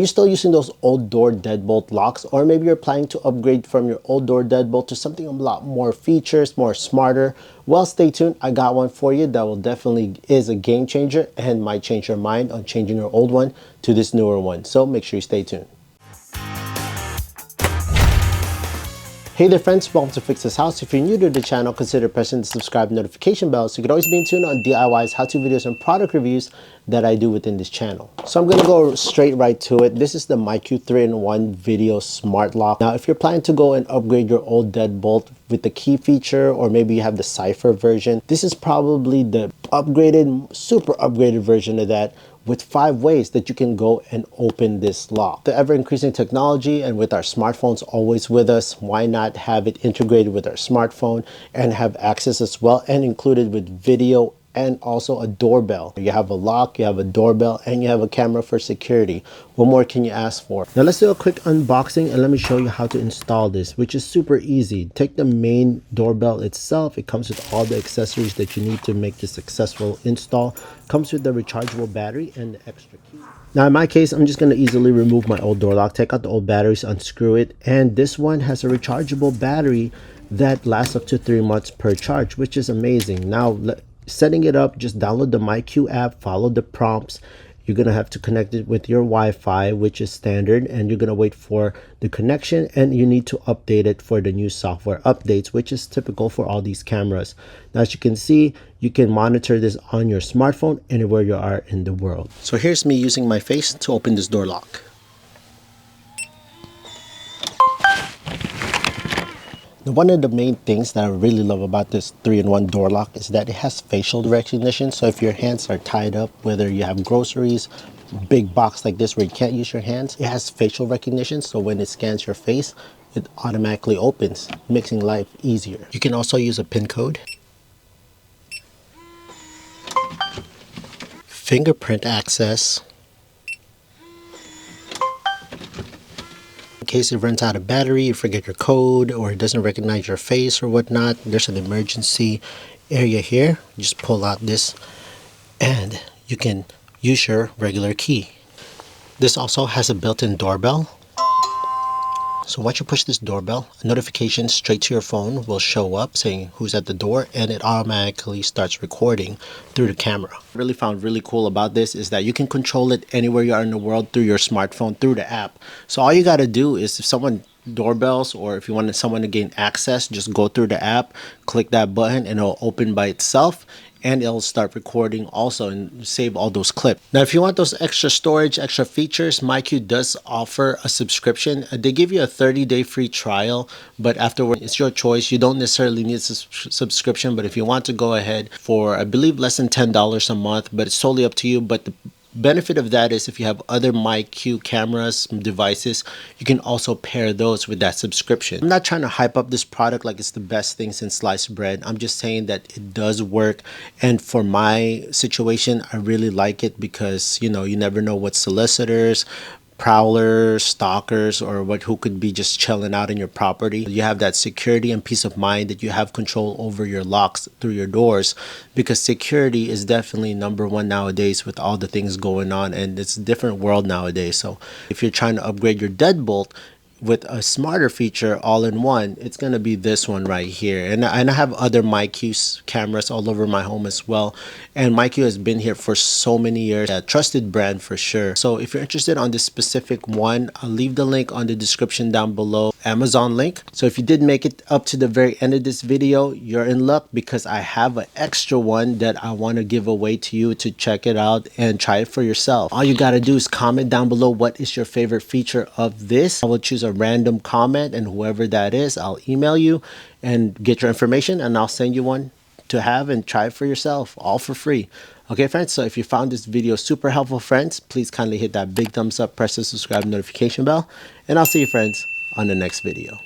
you still using those old door deadbolt locks, or maybe you're planning to upgrade from your old door deadbolt to something a lot more features, more smarter? Well, stay tuned. I got one for you that will definitely is a game changer and might change your mind on changing your old one to this newer one. So make sure you stay tuned. Hey there friends, welcome to Fix This House. If you're new to the channel, consider pressing the subscribe notification bell so you can always be in tune on DIYs, how-to videos, and product reviews that I do within this channel. So I'm gonna go straight right to it. This is the MyQ 3-in-1 Video Smart Lock. Now, if you're planning to go and upgrade your old deadbolt with the key feature, or maybe you have the cipher version, this is probably the upgraded, super upgraded version of that, with 5 ways that you can go and open this lock. The ever-increasing technology, and with our smartphones always with us, why not have it integrated with our smartphone and have access as well, and included with video and also a doorbell. You have a lock, you have a doorbell, and you have a camera for security. What more can you ask for? Now let's do a quick unboxing and let me show you how to install this, which is super easy. Take the main doorbell itself. It comes with all the accessories that you need to make this successful install. Comes with the rechargeable battery and the extra key. Now in my case, I'm just going to easily remove my old door lock, take out the old batteries, unscrew it, and this one has a rechargeable battery that lasts up to 3 months per charge, which is amazing. Now setting it up, just download the MyQ app, follow the prompts. You're going to have to connect it with your Wi-Fi, which is standard, and you're going to wait for the connection, and you need to update it for the new software updates, which is typical for all these cameras. Now, as you can see, you can monitor this on your smartphone anywhere you are in the world. So here's me using my face to open this door lock. Now, one of the main things that I really love about this 3-in-1 door lock is that it has facial recognition. So if your hands are tied up, whether you have groceries, big box like this where you can't use your hands, it has facial recognition. So when it scans your face, it automatically opens, making life easier. You can also use a PIN code, fingerprint access. In case it runs out of battery, you forget your code, or it doesn't recognize your face or whatnot, there's an emergency area here. You just pull out this and you can use your regular key. This also has a built-in doorbell. So once you push this doorbell, a notification straight to your phone will show up saying who's at the door, and it automatically starts recording through the camera. What I really found really cool about this is that you can control it anywhere you are in the world through your smartphone, through the app. So all you got to do is, if someone doorbells, or if you wanted someone to gain access, just go through the app, click that button, and it'll open by itself. And it'll start recording also and save all those clips. Now, if you want those extra storage, extra features, MyQ does offer a subscription. They give you a 30-day free trial, but afterward, it's your choice. You don't necessarily need a subscription, but if you want to go ahead for, I believe, less than $10 a month, but it's totally up to you. But the benefit of that is if you have other MyQ cameras, devices, you can also pair those with that subscription. I'm not trying to hype up this product like it's the best thing since sliced bread. I'm just saying that it does work, and for my situation, I really like it because, you know, you never know what solicitors, prowlers, stalkers, or who could be just chilling out in your property. You have that security and peace of mind that you have control over your locks through your doors, because security is definitely #1 nowadays with all the things going on, and it's a different world nowadays. So if you're trying to upgrade your deadbolt with a smarter feature all in one, it's going to be this one right here. And I have other MyQ cameras all over my home as well, and MyQ has been here for so many years, a trusted brand for sure. So if you're interested on this specific one, I'll leave the link on the description down below, Amazon link. So if you did make it up to the very end of this video, you're in luck, because I have an extra one that I want to give away to you to check it out and try it for yourself. All you got to do is comment down below what is your favorite feature of this. I will choose a random comment, and whoever that is, I'll email you and get your information, and I'll send you one to have and try it for yourself, all for free. Okay friends, so if you found this video super helpful, friends, please kindly hit that big thumbs up, press the subscribe notification bell, and I'll see you friends on the next video.